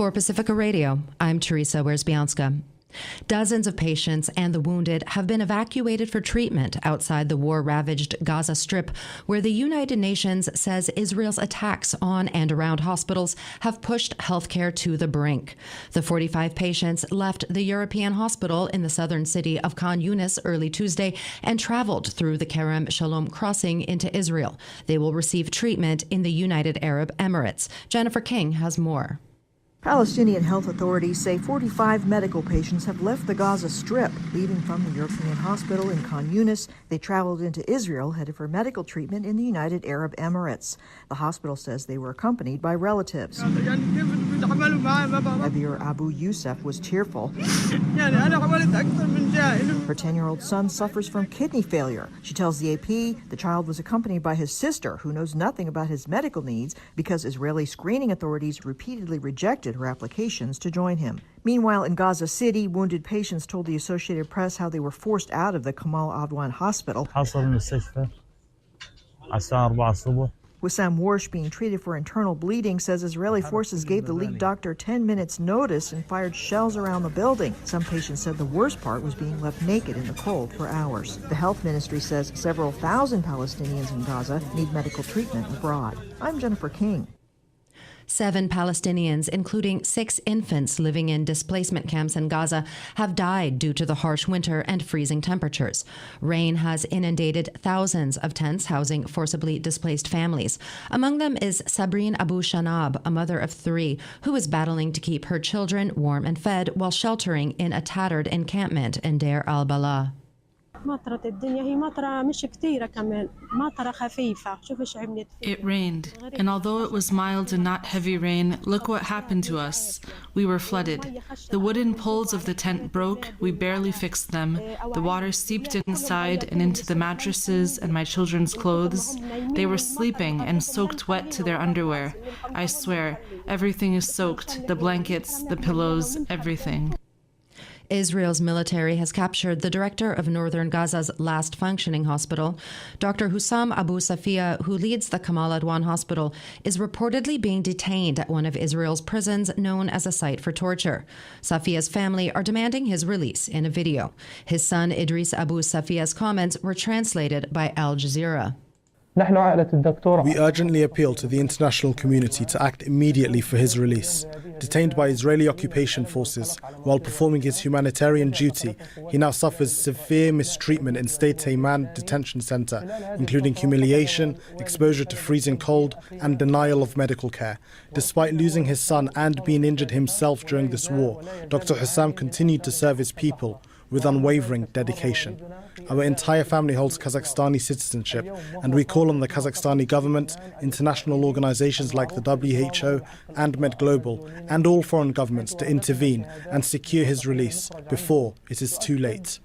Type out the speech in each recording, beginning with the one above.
For Pacifica Radio, I'm Teresa Wierzbianska. Dozens of patients and the wounded have been evacuated for treatment outside the war-ravaged Gaza Strip, where the United Nations says Israel's attacks on and around hospitals have pushed healthcare to the brink. The 45 patients left the European hospital in the southern city of Khan Yunis early Tuesday and traveled through the Kerem Shalom crossing into Israel. They will receive treatment in the United Arab Emirates. Jennifer King has more. Palestinian health authorities say 45 medical patients have left the Gaza Strip. Leaving from the European hospital in Khan Yunis, they traveled into Israel, headed for medical treatment in the United Arab Emirates. The hospital says they were accompanied by relatives. Abir Abu Yusuf was tearful. Her 10-year-old son suffers from kidney failure. She tells the AP the child was accompanied by his sister, who knows nothing about his medical needs because Israeli screening authorities repeatedly rejected her applications to join him. Meanwhile, in Gaza City, wounded patients told the Associated Press how they were forced out of the Kamal Adwan hospital. Wissam Warsh, being treated for internal bleeding, says Israeli forces gave the lead doctor 10 minutes notice and fired shells around the building. Some patients said the worst part was being left naked in the cold for hours. The health ministry says several thousand Palestinians in Gaza need medical treatment abroad. I'm Jennifer King. 7 Palestinians, including 6 infants living in displacement camps in Gaza, have died due to the harsh winter and freezing temperatures. Rain has inundated thousands of tents housing forcibly displaced families. Among them is Sabrine Abu Shanab, a mother of 3, who is battling to keep her children warm and fed while sheltering in a tattered encampment in Deir al-Balah. It rained, and although it was mild and not heavy rain, look what happened to us. We were flooded. The wooden poles of the tent broke, we barely fixed them. The water seeped inside and into the mattresses and my children's clothes. They were sleeping and soaked wet to their underwear. I swear, everything is soaked, the blankets, the pillows, everything. Israel's military has captured the director of northern Gaza's last functioning hospital. Dr. Hussam Abu Safia, who leads the Kamal Adwan hospital, is reportedly being detained at one of Israel's prisons known as a site for torture. Safia's family are demanding his release in a video. His son Idris Abu Safia's comments were translated by Al Jazeera. We urgently appeal to the international community to act immediately for his release. Detained by Israeli occupation forces while performing his humanitarian duty, he now suffers severe mistreatment in State Tayman detention center, including humiliation, exposure to freezing cold, and denial of medical care. Despite losing his son and being injured himself during this war, Dr. Hussam continued to serve his people with unwavering dedication. Our entire family holds Kazakhstani citizenship, and we call on the Kazakhstani government, international organizations like the WHO and MedGlobal, and all foreign governments to intervene and secure his release before it is too late.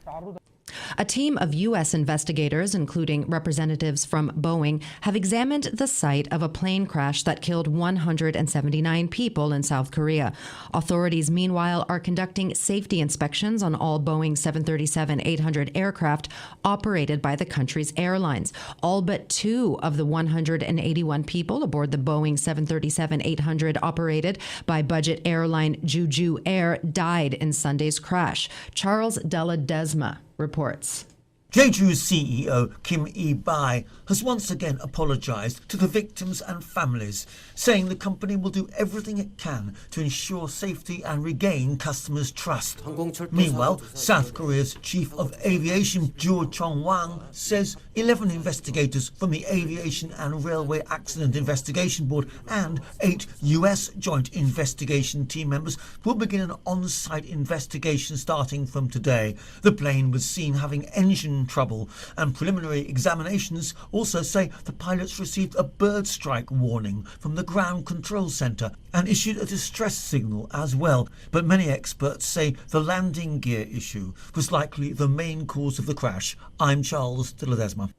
A team of U.S. investigators, including representatives from Boeing, have examined the site of a plane crash that killed 179 people in South Korea. Authorities, meanwhile, are conducting safety inspections on all Boeing 737-800 aircraft operated by the country's airlines. All but 2 of the 181 people aboard the Boeing 737-800 operated by budget airline Jeju Air died in Sunday's crash. Charles Della Desma reports. Jeju's CEO, Kim E-bai, has once again apologised to the victims and families, saying the company will do everything it can to ensure safety and regain customers' trust. Meanwhile, South Korea's Chief of Aviation, Jo Chong-wang, says 11 investigators from the Aviation and Railway Accident Investigation Board and 8 US Joint Investigation team members will begin an on-site investigation starting from today. The plane was seen having engine trouble, and preliminary examinations also say the pilots received a bird strike warning from the ground control centre and issued a distress signal as well. But many experts say the landing gear issue was likely the main cause of the crash. I'm Charles de Ledesma.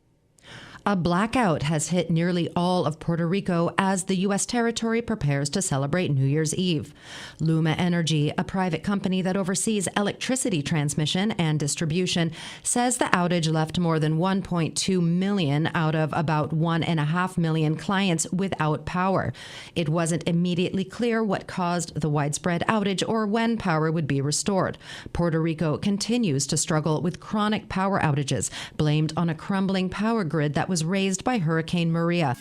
A blackout has hit nearly all of Puerto Rico as the U.S. territory prepares to celebrate New Year's Eve. Luma Energy, a private company that oversees electricity transmission and distribution, says the outage left more than 1.2 million out of about 1.5 million clients without power. It wasn't immediately clear what caused the widespread outage or when power would be restored. Puerto Rico continues to struggle with chronic power outages, blamed on a crumbling power grid that was raised by Hurricane Maria.